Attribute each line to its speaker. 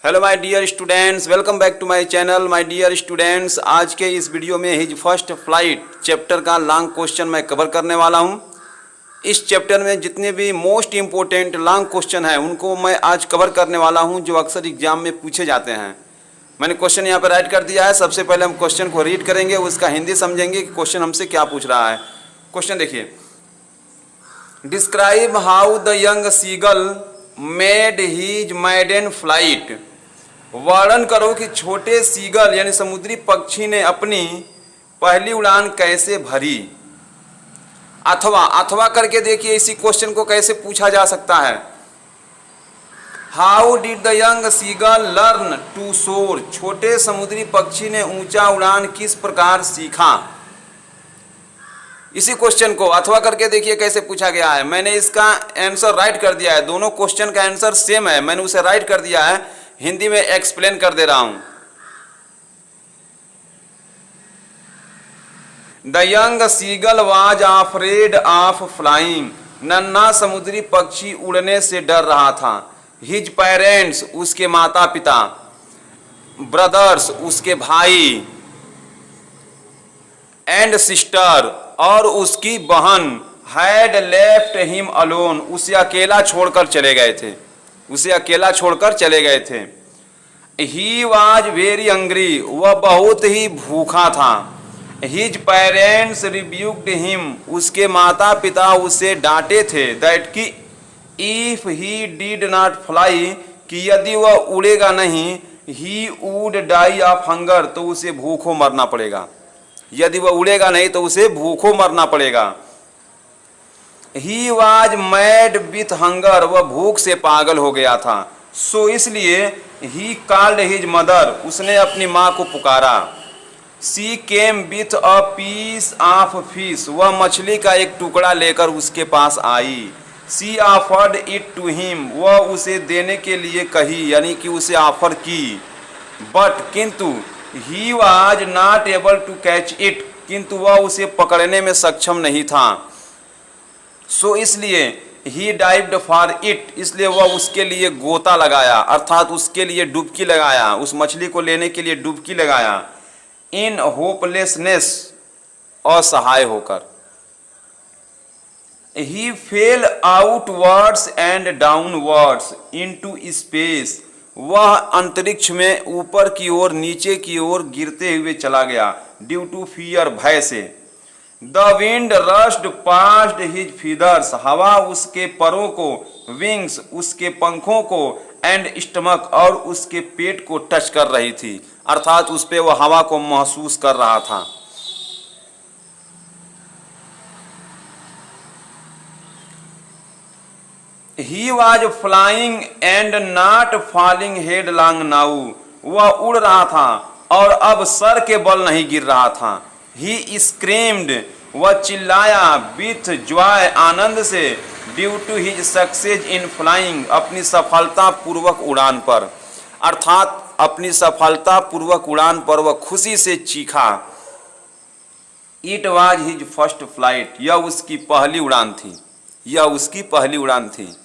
Speaker 1: Hello my dear students, welcome back to my channel. My dear students, आज के इस video में his first flight chapter का long question मैं cover करने वाला हूं। इस चैप्टर में जितने भी मोस्ट इम्पोर्टेंट लॉन्ग क्वेश्चन हैं उनको मैं आज कवर करने वाला हूं, जो अक्सर एग्जाम में पूछे जाते हैं। मैंने क्वेश्चन यहाँ पर राइट कर दिया है। सबसे पहले हम क्वेश्चन को रीड करेंगे, उसका हिंदी समझेंगे कि क्वेश्चन हमसे क्या पूछ रहा है। क्वेश्चन देखिए, describe how the young seagull made his maiden flight. वर्णन करो कि छोटे सीगल यानी समुद्री पक्षी ने अपनी पहली उड़ान कैसे भरी। अथवा करके देखिए इसी क्वेश्चन को कैसे पूछा जा सकता है। How did the young seagull learn to soar. छोटे समुद्री पक्षी ने ऊंचा उड़ान किस प्रकार सीखा। इसी क्वेश्चन को अथवा करके देखिए कैसे पूछा गया है। मैंने इसका आंसर राइट कर दिया है। दोनों क्वेश्चन का आंसर सेम है, मैंने उसे राइट कर दिया है, हिंदी में एक्सप्लेन कर दे रहा हूं। The young seagull was afraid of flying. नन्हा समुद्री पक्षी उड़ने से डर रहा था। हिज पेरेंट्स उसके माता पिता, ब्रदर्स उसके भाई, एंड सिस्टर और उसकी बहन, हैड लेफ्ट हिम अलोन उसे अकेला छोड़कर चले गए थे। ही वॉज वेरी हंग्री वह बहुत ही भूखा था। हिज पेरेंट्स रिब्यूक्ड हिम उसके माता पिता उसे डांटे थे। दैट कि if he did not fly कि यदि वह उड़ेगा नहीं, he would die of hunger तो उसे भूखों मरना पड़ेगा। यदि वह उड़ेगा नहीं तो उसे भूखों मरना पड़ेगा। He was mad with hunger वह भूख से पागल हो गया था। सो इसलिए ही कॉल्ड हिज मदर उसने अपनी माँ को पुकारा। She came with a piece of fish वह मछली का एक टुकड़ा लेकर उसके पास आई। She offered it to him वह उसे देने के लिए कही, यानी कि उसे ऑफर की। बट किंतु he was not able to catch it किंतु वह उसे पकड़ने में सक्षम नहीं था। सो इसलिए ही डाइव्ड फॉर इट इसलिए वह उसके लिए गोता लगाया, अर्थात उसके लिए डुबकी लगाया, उस मछली को लेने के लिए डुबकी लगाया। इन होपलेसनेस असहाय होकर। He fell outwards and downwards into space वह अंतरिक्ष में ऊपर की ओर नीचे की ओर गिरते हुए चला गया। ड्यू टू फियर भय से। The wind rushed past his feathers हवा उसके परों को, विंग्स उसके पंखों को, एंड स्टमक और उसके पेट को टच कर रही थी, अर्थात उस पे वह हवा को महसूस कर रहा था। He was flying and not falling headlong now वह उड़ रहा था और अब सर के बल नहीं गिर रहा था। ही स्क्रीम्ड वह चिल्लाया, विथ जॉय आनंद से, due to his success in flying अपनी सफलता पूर्वक उड़ान पर, अर्थात अपनी सफलता पूर्वक उड़ान पर वह खुशी से चीखा। It was his first flight यह उसकी पहली उड़ान थी।